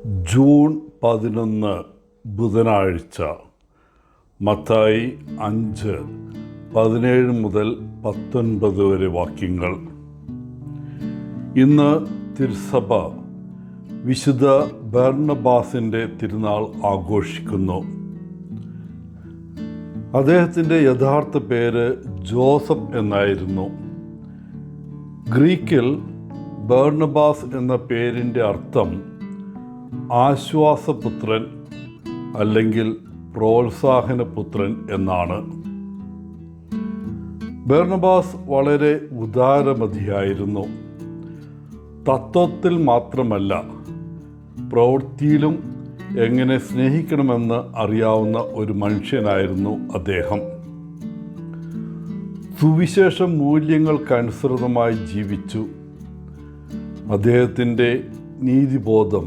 June 11 ബുധനാഴ്ച. മത്തായി 5:17 മുതൽ 19 വരെ വാക്യങ്ങൾ. ഇന്ന് തിരുസഭ വിശുദ്ധ ബർണ്ണബാസിൻ്റെ തിരുനാൾ ആഘോഷിക്കുന്നു. അദ്ദേഹത്തിൻ്റെ യഥാർത്ഥ പേര് ജോസഫ് എന്നായിരുന്നു. ഗ്രീക്കിൽ ബർണ്ണബാസ് എന്ന പേരിൻ്റെ അർത്ഥം ആശ്വാസപുത്രൻ അല്ലെങ്കിൽ പ്രോത്സാഹനപുത്രൻ എന്നാണ്. ബർണ്ണബാസ് വളരെ ഉദാരമതിയായിരുന്നു. തത്വത്തിൽ മാത്രമല്ല, പ്രവൃത്തിയിലും എങ്ങനെ സ്നേഹിക്കണമെന്ന് അറിയാവുന്ന ഒരു മനുഷ്യനായിരുന്നു അദ്ദേഹം. സുവിശേഷ മൂല്യങ്ങൾക്കനുസൃതമായി ജീവിച്ചു. അദ്ദേഹത്തിൻ്റെ നീതിബോധം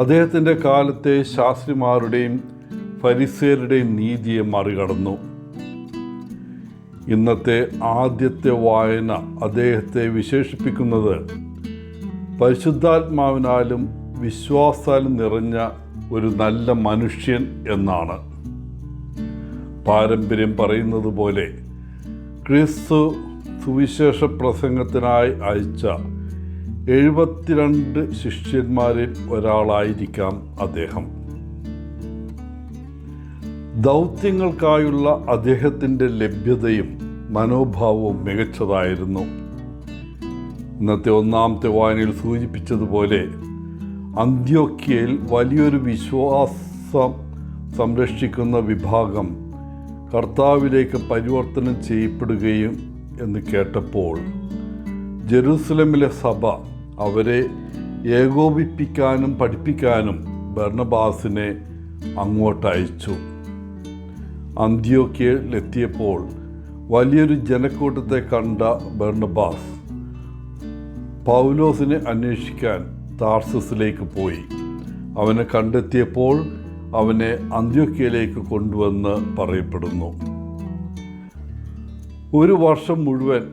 അദ്ദേഹത്തിൻ്റെ കാലത്തെ ശാസ്ത്രിമാരുടെയും ഫരിസേയരുടെയും നീതിയെ മറികടന്നു. ഇന്നത്തെ ആദ്യത്തെ വായന അദ്ദേഹത്തെ വിശേഷിപ്പിക്കുന്നത് പരിശുദ്ധാത്മാവിനാലും വിശ്വാസാലും നിറഞ്ഞ ഒരു നല്ല മനുഷ്യൻ എന്നാണ്. പാരമ്പര്യം പറയുന്നത് പോലെ ക്രിസ്തു സുവിശേഷ പ്രസംഗത്തിനായി അയച്ച 72 ശിഷ്യന്മാരിൽ ഒരാളായിരിക്കാം അദ്ദേഹം. ദൗത്യങ്ങൾക്കായുള്ള അദ്ദേഹത്തിൻ്റെ ലഭ്യതയും മനോഭാവവും മികച്ചതായിരുന്നു. ഇന്നത്തെ ഒന്നാമത്തെ വായനയിൽ സൂചിപ്പിച്ചതുപോലെ അന്ത്യോക്യയിൽ വലിയൊരു വിശ്വാസം സംരക്ഷിക്കുന്ന വിഭാഗം കർത്താവിലേക്ക് പരിവർത്തനം ചെയ്യപ്പെടുകയും എന്ന് കേട്ടപ്പോൾ ജെറുസലമിലെ സഭ അവരെ ഏകോപിപ്പിക്കാനും പഠിപ്പിക്കാനും ബർണ്ണബാസിനെ അങ്ങോട്ടയച്ചു. അന്ത്യോക്യയിലെത്തിയപ്പോൾ വലിയൊരു ജനക്കൂട്ടത്തെ കണ്ട ബർണ്ണബാസ് പൗലോസിനെ അന്വേഷിക്കാൻ താർസസിലേക്ക് പോയി. അവനെ കണ്ടെത്തിയപ്പോൾ അവനെ അന്ത്യോക്യയിലേക്ക് കൊണ്ടുവന്ന് പറയപ്പെടുന്നു. ഒരു വർഷം മുഴുവൻ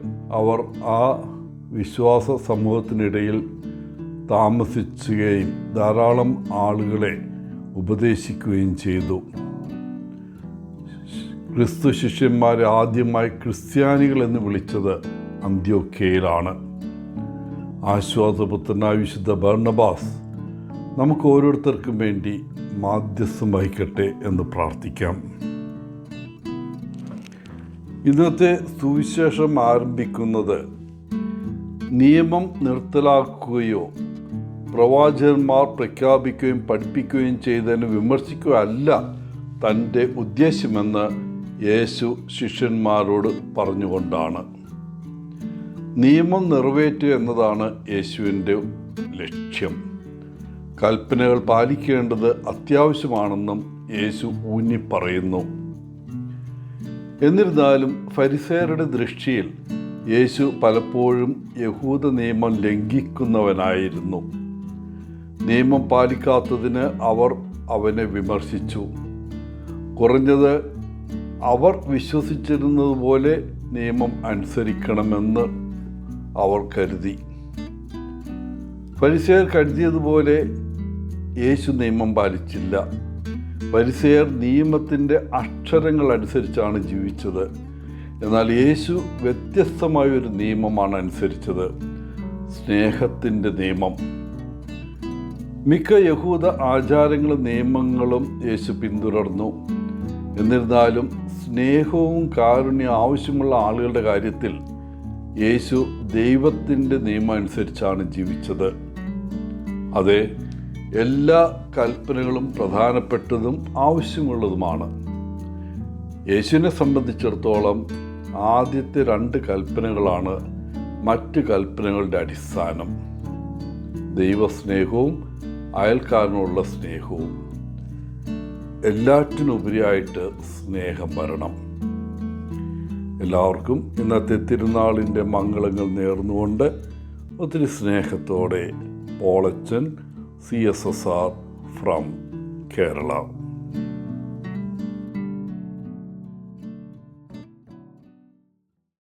അവർ ആ വിശ്വാസ സമൂഹത്തിനിടയിൽ താമസിക്കുകയും ധാരാളം ആളുകളെ ഉപദേശിക്കുകയും ചെയ്തു. ക്രിസ്തു ശിഷ്യന്മാരെ ആദ്യമായി ക്രിസ്ത്യാനികൾ എന്ന് വിളിച്ചത് അന്ത്യോക്യയിലാണ്. ആശ്വാസപുത്രനായ വിശുദ്ധ ബർണ്ണബാസ് നമുക്ക് ഓരോരുത്തർക്കും വേണ്ടി മാധ്യസ്ഥം വഹിക്കട്ടെ എന്ന് പ്രാർത്ഥിക്കാം. ഇന്നത്തെ സുവിശേഷം ആരംഭിക്കുന്നത് നിയമം നിർത്തലാക്കുകയോ പ്രവാചകന്മാർ പ്രഖ്യാപിക്കുകയും പഠിപ്പിക്കുകയും ചെയ്തതിന് വിമർശിക്കുകയല്ല തൻ്റെ ഉദ്ദേശ്യമെന്ന് യേശു ശിഷ്യന്മാരോട് പറഞ്ഞുകൊണ്ടാണ്. നിയമം നിറവേറ്റുക എന്നതാണ് യേശുവിൻ്റെ ലക്ഷ്യം. കൽപ്പനകൾ പാലിക്കേണ്ടത് അത്യാവശ്യമാണെന്നും യേശു ഊന്നി പറയുന്നു. എന്നിരുന്നാലും ഫരിസേയരുടെ ദൃഷ്ടിയിൽ യേശു പലപ്പോഴും യഹൂദ നിയമം ലംഘിക്കുന്നവനായിരുന്നു. നിയമം പാലിക്കാത്തതിന് അവർ അവനെ വിമർശിച്ചു. കുറഞ്ഞത് അവർ വിശ്വസിച്ചിരുന്നത് പോലെ നിയമം അനുസരിക്കണമെന്ന് അവർ കരുതി. ഫരിസേയർ കരുതിയതുപോലെ യേശു നിയമം പാലിച്ചില്ല. ഫരിസേയർ നിയമത്തിൻ്റെ അക്ഷരങ്ങൾ അനുസരിച്ചാണ് ജീവിച്ചത്. എന്നാൽ യേശു വ്യത്യസ്തമായൊരു നിയമമാണ് അനുസരിച്ചത്, സ്നേഹത്തിൻ്റെ നിയമം. മിക്ക യഹൂദ ആചാരങ്ങളും നിയമങ്ങളും യേശു പിന്തുടർന്നു. എന്നിരുന്നാലും സ്നേഹവും കാരുണ്യവും ആവശ്യമുള്ള ആളുകളുടെ കാര്യത്തിൽ യേശു ദൈവത്തിൻ്റെ നിയമം അനുസരിച്ചാണ് ജീവിച്ചത്. അതെ, എല്ലാ കൽപ്പനകളും പ്രധാനപ്പെട്ടതും ആവശ്യമുള്ളതുമാണ്. യേശുവിനെ സംബന്ധിച്ചിടത്തോളം ആദ്യത്തെ 2 കൽപ്പനകളാണ് മറ്റ് കൽപ്പനകളുടെ അടിസ്ഥാനം. ദൈവസ്നേഹവും അയൽക്കാരനുള്ള സ്നേഹവും. എല്ലാറ്റിനുപരിയായിട്ട് സ്നേഹം വരണം. എല്ലാവർക്കും ഇന്നത്തെ തിരുനാളിൻ്റെ മംഗളങ്ങൾ നേർന്നുകൊണ്ട് ഒത്തിരി സ്നേഹത്തോടെ പോളച്ചൻ CSSR from Kerala.